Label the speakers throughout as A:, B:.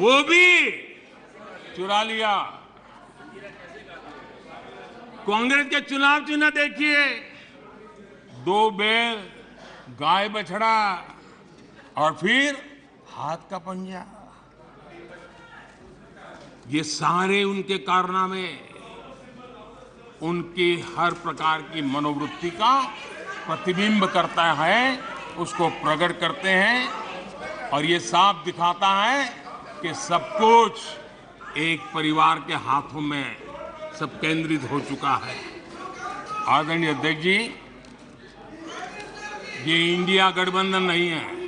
A: वो भी चुरा लिया। कांग्रेस के चुनाव चिन्ह देखिए, 2 बैल, गाय बछड़ा और फिर हाथ का पंजा। ये सारे उनके कारनामे उनकी हर प्रकार की मनोवृत्ति का प्रतिबिंब करता है, उसको प्रकट करते हैं और ये साफ दिखाता है कि सब कुछ एक परिवार के हाथों में सब केंद्रित हो चुका है। आदरणीय अध्यक्ष जी, ये इंडिया गठबंधन नहीं है,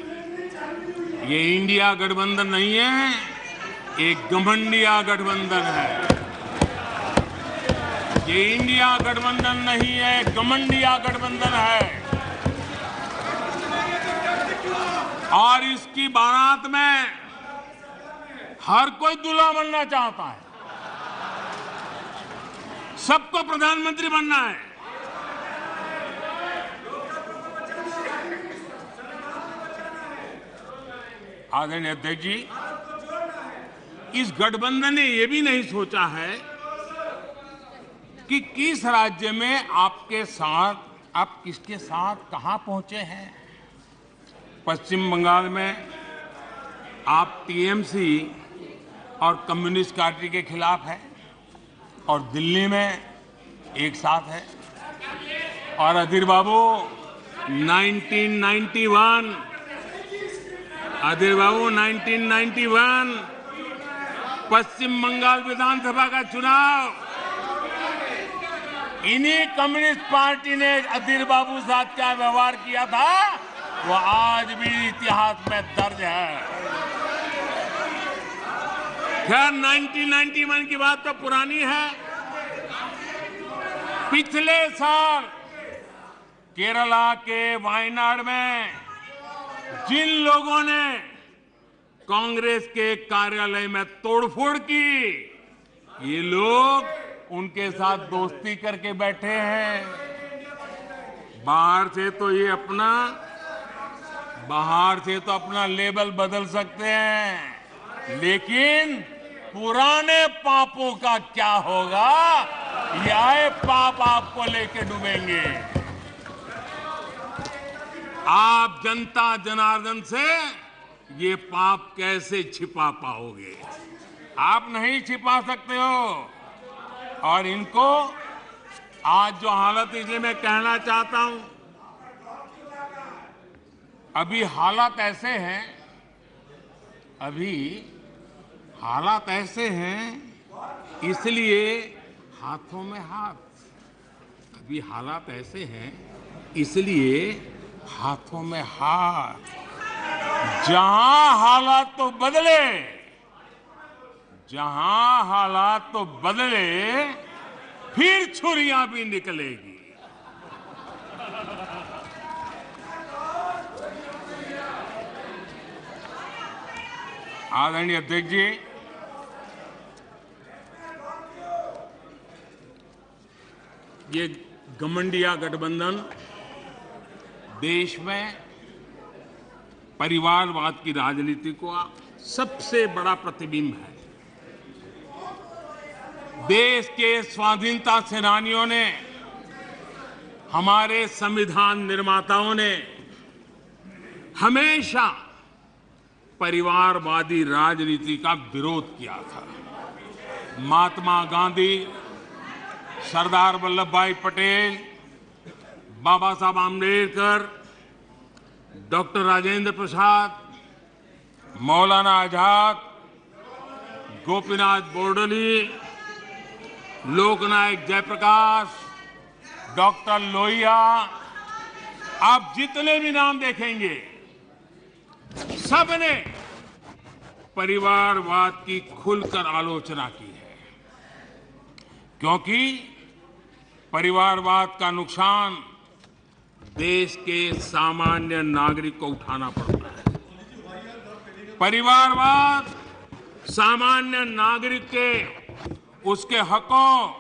A: ये इंडिया गठबंधन नहीं है, एक घमंडिया गठबंधन है। ये इंडिया गठबंधन नहीं है, घमंडिया गठबंधन है। और इसकी बारात में हर कोई दूल्हा बनना चाहता है, सबको प्रधानमंत्री बनना है। आदरणीय अध्यक्ष जी, इस गठबंधन ने यह भी नहीं सोचा है कि किस राज्य में आपके साथ, आप किसके साथ कहां पहुंचे हैं। पश्चिम बंगाल में आप टीएमसी और कम्युनिस्ट पार्टी के खिलाफ है और दिल्ली में एक साथ है। और अधीर बाबू 1991 पश्चिम बंगाल विधानसभा का चुनाव इन्हीं कम्युनिस्ट पार्टी ने अधीर बाबू साथ क्या व्यवहार किया था, वो आज भी इतिहास में दर्ज है। खैर 1991 की बात तो पुरानी है। पिछले साल केरला के वायनाड में जिन लोगों ने कांग्रेस के कार्यालय में तोड़फोड़ की, ये लोग उनके साथ दोस्ती करके बैठे हैं। बाहर से तो अपना लेबल बदल सकते हैं, लेकिन पुराने पापों का क्या होगा, यह पाप आपको लेके डूबेंगे। आप जनता जनार्दन से ये पाप कैसे छिपा पाओगे? आप नहीं छिपा सकते हो। और इनको आज जो हालत, इसलिए मैं कहना चाहता हूं, अभी हालात इसलिए हाथों में हाथ। अभी हालात ऐसे हैं इसलिए हाथों में हाथ। जहां हालात तो बदले, फिर छुरियां भी निकलेगी। आदरणीय अध्यक्ष जी, ये घमंडिया गठबंधन देश में परिवारवाद की राजनीति का सबसे बड़ा प्रतिबिंब है। देश के स्वाधीनता सेनानियों ने, हमारे संविधान निर्माताओं ने हमेशा परिवारवादी राजनीति का विरोध किया था। महात्मा गांधी, सरदार वल्लभ भाई पटेल, बाबा साहब आम्बेडकर, डॉक्टर राजेंद्र प्रसाद, मौलाना आजाद, गोपीनाथ बोरदोली, लोकनायक जयप्रकाश, डॉक्टर लोहिया, आप जितने भी नाम देखेंगे, सबने परिवारवाद की खुलकर आलोचना की है, क्योंकि परिवारवाद का नुकसान देश के सामान्य नागरिक को उठाना पड़ता है। परिवारवाद सामान्य नागरिक के उसके हकों,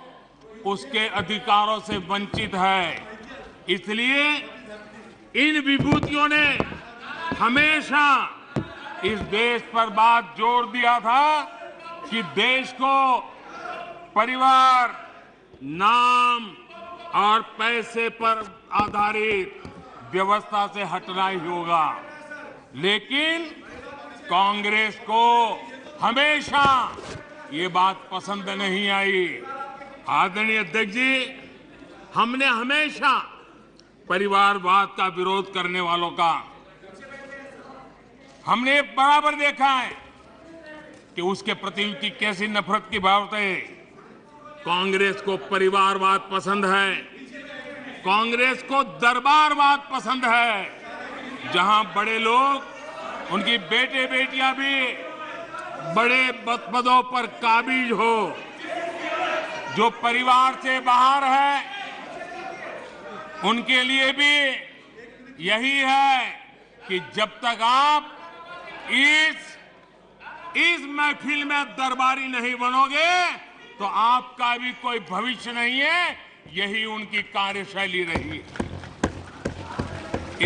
A: उसके अधिकारों से वंचित है। इसलिए इन विभूतियों ने हमेशा इस देश पर बात जोर दिया था कि देश को परिवार, नाम और पैसे पर आधारित व्यवस्था से हटना ही होगा। लेकिन कांग्रेस को हमेशा ये बात पसंद नहीं आई। आदरणीय अध्यक्ष जी, हमने हमेशा परिवारवाद का विरोध करने वालों का हमने बराबर देखा है कि उसके प्रति उनकी कैसी नफरत की भावना है। कांग्रेस को परिवारवाद पसंद है, कांग्रेस को दरबारवाद पसंद है, जहां बड़े लोग, उनकी बेटे बेटियां भी बड़े पदों पर काबिज हो। जो परिवार से बाहर है उनके लिए भी यही है कि जब तक आप इस महफिल में दरबारी नहीं बनोगे तो आपका भी कोई भविष्य नहीं है। यही उनकी कार्यशैली रही।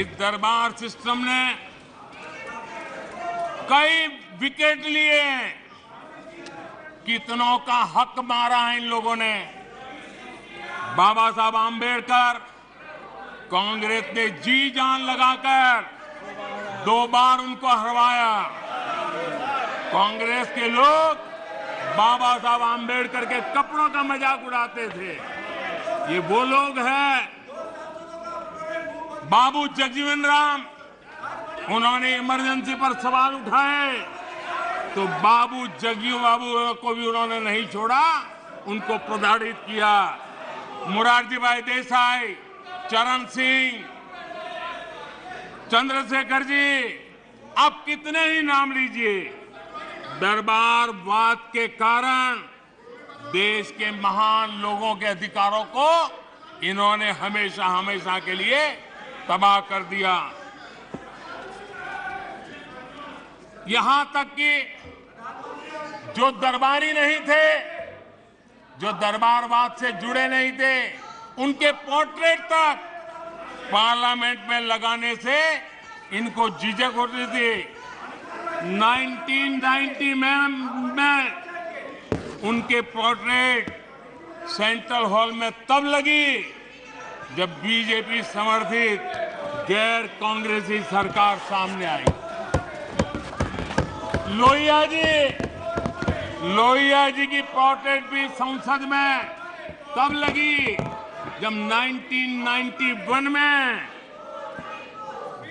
A: इस दरबार सिस्टम ने कई विकेट लिए, कितनों का हक मारा है इन लोगों ने। बाबा साहब आंबेडकर, कांग्रेस ने जी जान लगाकर 2 बार उनको हरवाया। कांग्रेस के लोग बाबा साहब आंबेडकर के कपड़ों का मजाक उड़ाते थे। ये वो लोग हैं। बाबू जगजीवन राम, उन्होंने इमरजेंसी पर सवाल उठाए तो बाबू जगजीवन बाबू को भी उन्होंने नहीं छोड़ा, उनको प्रताड़ित किया। मोरारजी भाई देसाई, चरण सिंह, चंद्रशेखर जी, आप कितने ही नाम लीजिए, दरबारवाद के कारण देश के महान लोगों के अधिकारों को इन्होंने हमेशा हमेशा के लिए तबाह कर दिया। यहां तक कि जो दरबारी नहीं थे, जो दरबारवाद से जुड़े नहीं थे, उनके पोर्ट्रेट तक पार्लियामेंट में लगाने से इनको झिझक होती थी। 1990 में उनके पोर्ट्रेट सेंट्रल हॉल में तब लगी जब बीजेपी समर्थित गैर कांग्रेसी सरकार सामने आई। लोहिया जी की पोर्ट्रेट भी संसद में तब लगी जब 1991 में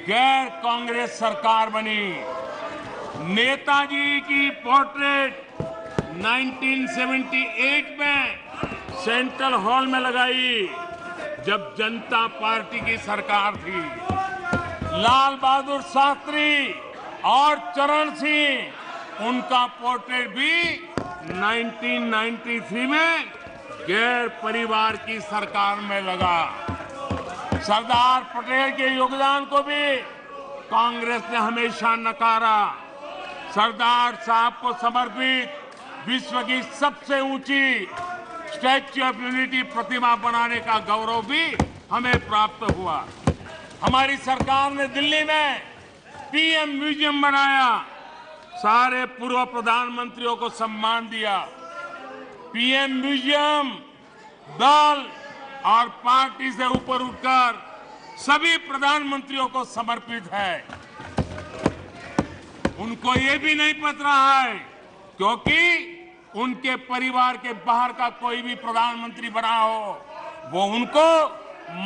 A: गैर कांग्रेस सरकार बनी। नेताजी की पोर्ट्रेट 1978 में सेंट्रल हॉल में लगाई जब जनता पार्टी की सरकार थी। लाल बहादुर शास्त्री और चरण सिंह, उनका पोर्ट्रेट भी 1993 में गैर परिवार की सरकार में लगा। सरदार पटेल के योगदान को भी कांग्रेस ने हमेशा नकारा। सरदार साहब को समर्पित विश्व की सबसे ऊंची स्टैच्यू ऑफ यूनिटी प्रतिमा बनाने का गौरव भी हमें प्राप्त हुआ। हमारी सरकार ने दिल्ली में पीएम म्यूजियम बनाया, सारे पूर्व प्रधानमंत्रियों को सम्मान दिया। पीएम म्यूजियम दल और पार्टी से ऊपर उठकर सभी प्रधानमंत्रियों को समर्पित है। उनको ये भी नहीं पता है क्योंकि उनके परिवार के बाहर का कोई भी प्रधानमंत्री बना हो, वो उनको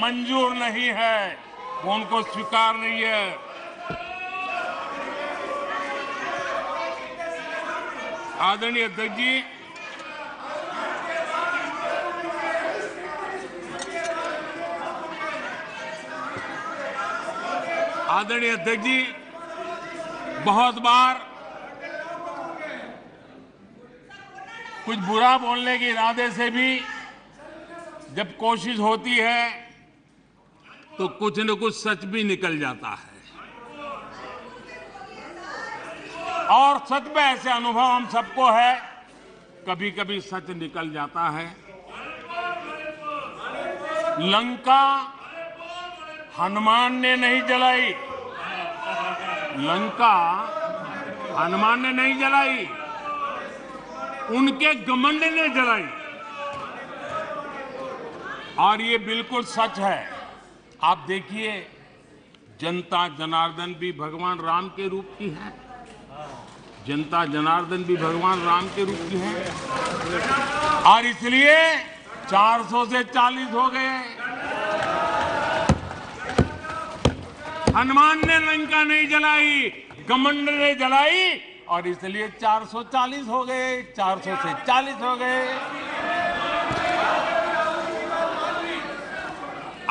A: मंजूर नहीं है, वो उनको स्वीकार नहीं है। आदरणीय अध्यक्ष जी, बहुत बार कुछ बुरा बोलने के इरादे से भी जब कोशिश होती है तो कुछ न कुछ सच भी निकल जाता है। और सच में ऐसे अनुभव हम सबको है, कभी कभी सच निकल जाता है। लंका हनुमान ने नहीं जलाई, लंका हनुमान ने नहीं जलाई, उनके घमंड ने जलाई। और ये बिल्कुल सच है। आप देखिए, जनता जनार्दन भी भगवान राम के रूप की है। जनता जनार्दन भी भगवान राम के रूप की है, और इसलिए 400 से 40 हो गए। हनुमान ने लंका नहीं जलाई, घमंड ने जलाई, और इसलिए 440 हो गए, 400 से 40 हो गए।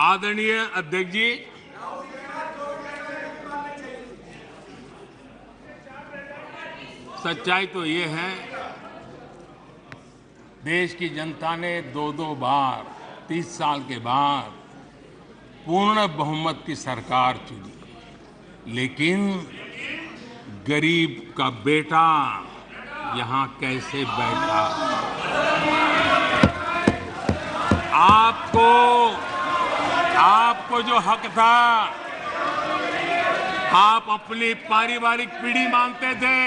A: आदरणीय अध्यक्ष जी, सच्चाई तो ये है, देश की जनता ने 2-2 बार 30 साल के बाद पूर्ण बहुमत की सरकार चुनी, लेकिन गरीब का बेटा यहां कैसे बैठा? आपको जो हक था, आप अपनी पारिवारिक पीढ़ी मानते थे,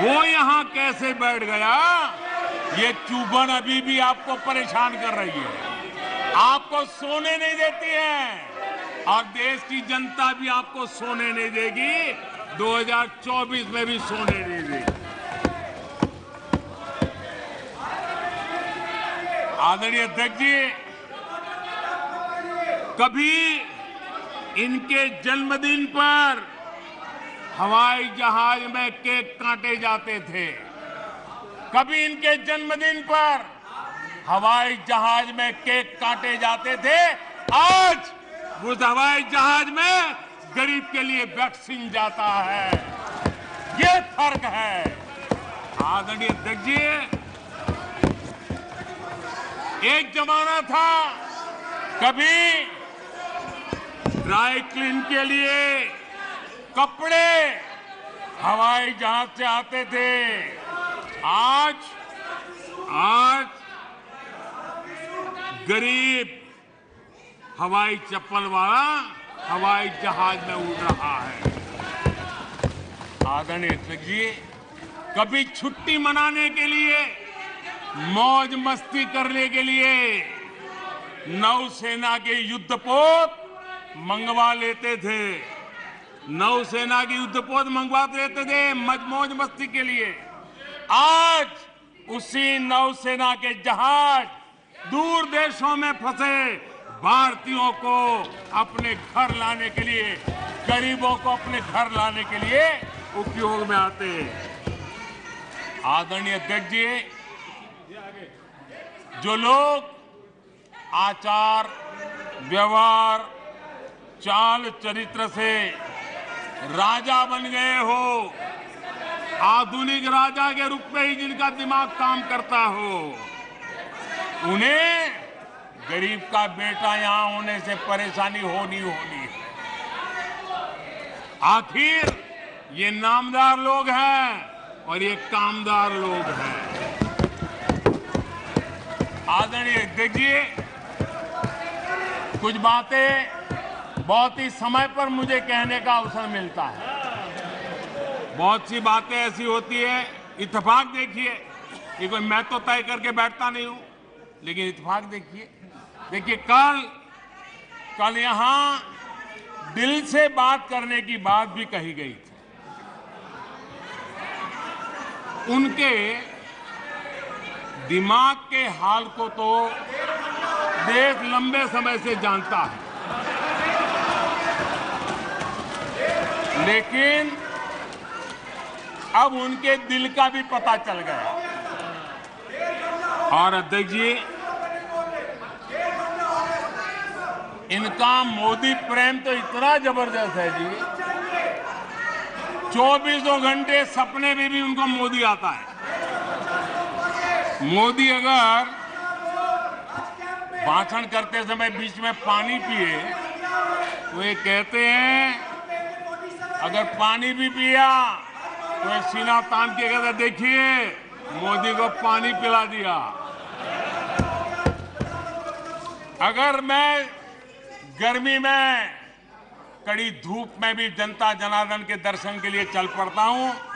A: वो यहां कैसे बैठ गया? ये चुभन अभी भी आपको परेशान कर रही है, आपको सोने नहीं देती है, और देश की जनता भी आपको सोने नहीं देगी, 2024 में भी सोने नहीं देगी। आदरणीय अध्यक्ष जी, कभी इनके जन्मदिन पर हवाई जहाज में केक काटे जाते थे, कभी इनके जन्मदिन पर हवाई जहाज में केक काटे जाते थे। आज उस हवाई जहाज में गरीब के लिए वैक्सीन जाता है। ये फर्क है। आदरणीय अध्यक्ष जी, एक जमाना था, कभी ड्राई क्लीन के लिए कपड़े हवाई जहाज से आते थे। आज गरीब हवाई चप्पल वाला हवाई जहाज में उड़ रहा है। आदरणीय अध्यक्ष जी, कभी छुट्टी मनाने के लिए, मौज मस्ती करने के लिए नौसेना के युद्धपोत मंगवा लेते थे, नौसेना के युद्धपोत मंगवा लेते थे मौज मस्ती के लिए। आज उसी नौसेना के जहाज दूर देशों में फंसे भारतीयों को अपने घर लाने के लिए, गरीबों को अपने घर लाने के लिए उपयोग में आते हैं। आदरणीय अध्यक्ष जी, जो लोग आचार व्यवहार चाल चरित्र से राजा बन गए हो, आधुनिक राजा के रूप में ही जिनका दिमाग काम करता हो, उन्हें गरीब का बेटा यहां होने से परेशानी होनी है। आखिर ये नामदार लोग हैं और ये कामदार लोग हैं। आदरणीय अध्यक्ष जी, कुछ बातें बहुत ही समय पर मुझे कहने का अवसर मिलता है। बहुत सी बातें ऐसी होती है, इत्तेफाक देखिए, ये कोई मैं तो तय करके बैठता नहीं हूं, लेकिन इत्तेफाक देखिए कल यहां दिल से बात करने की बात भी कही गई थी। उनके दिमाग के हाल को तो देश लंबे समय से जानता है, लेकिन अब उनके दिल का भी पता चल गया। और अध्यक्ष जी, इनका मोदी प्रेम तो इतना जबरदस्त है जी, 24 घंटे सपने में भी उनको मोदी आता है। मोदी अगर भाषण करते समय बीच में पानी पिए तो ये कहते हैं, अगर पानी भी पिया तो ये सीना तान के कहते, देखिए मोदी को पानी पिला दिया। अगर मैं गर्मी में कड़ी धूप में भी जनता जनार्दन के दर्शन के लिए चल पड़ता हूं।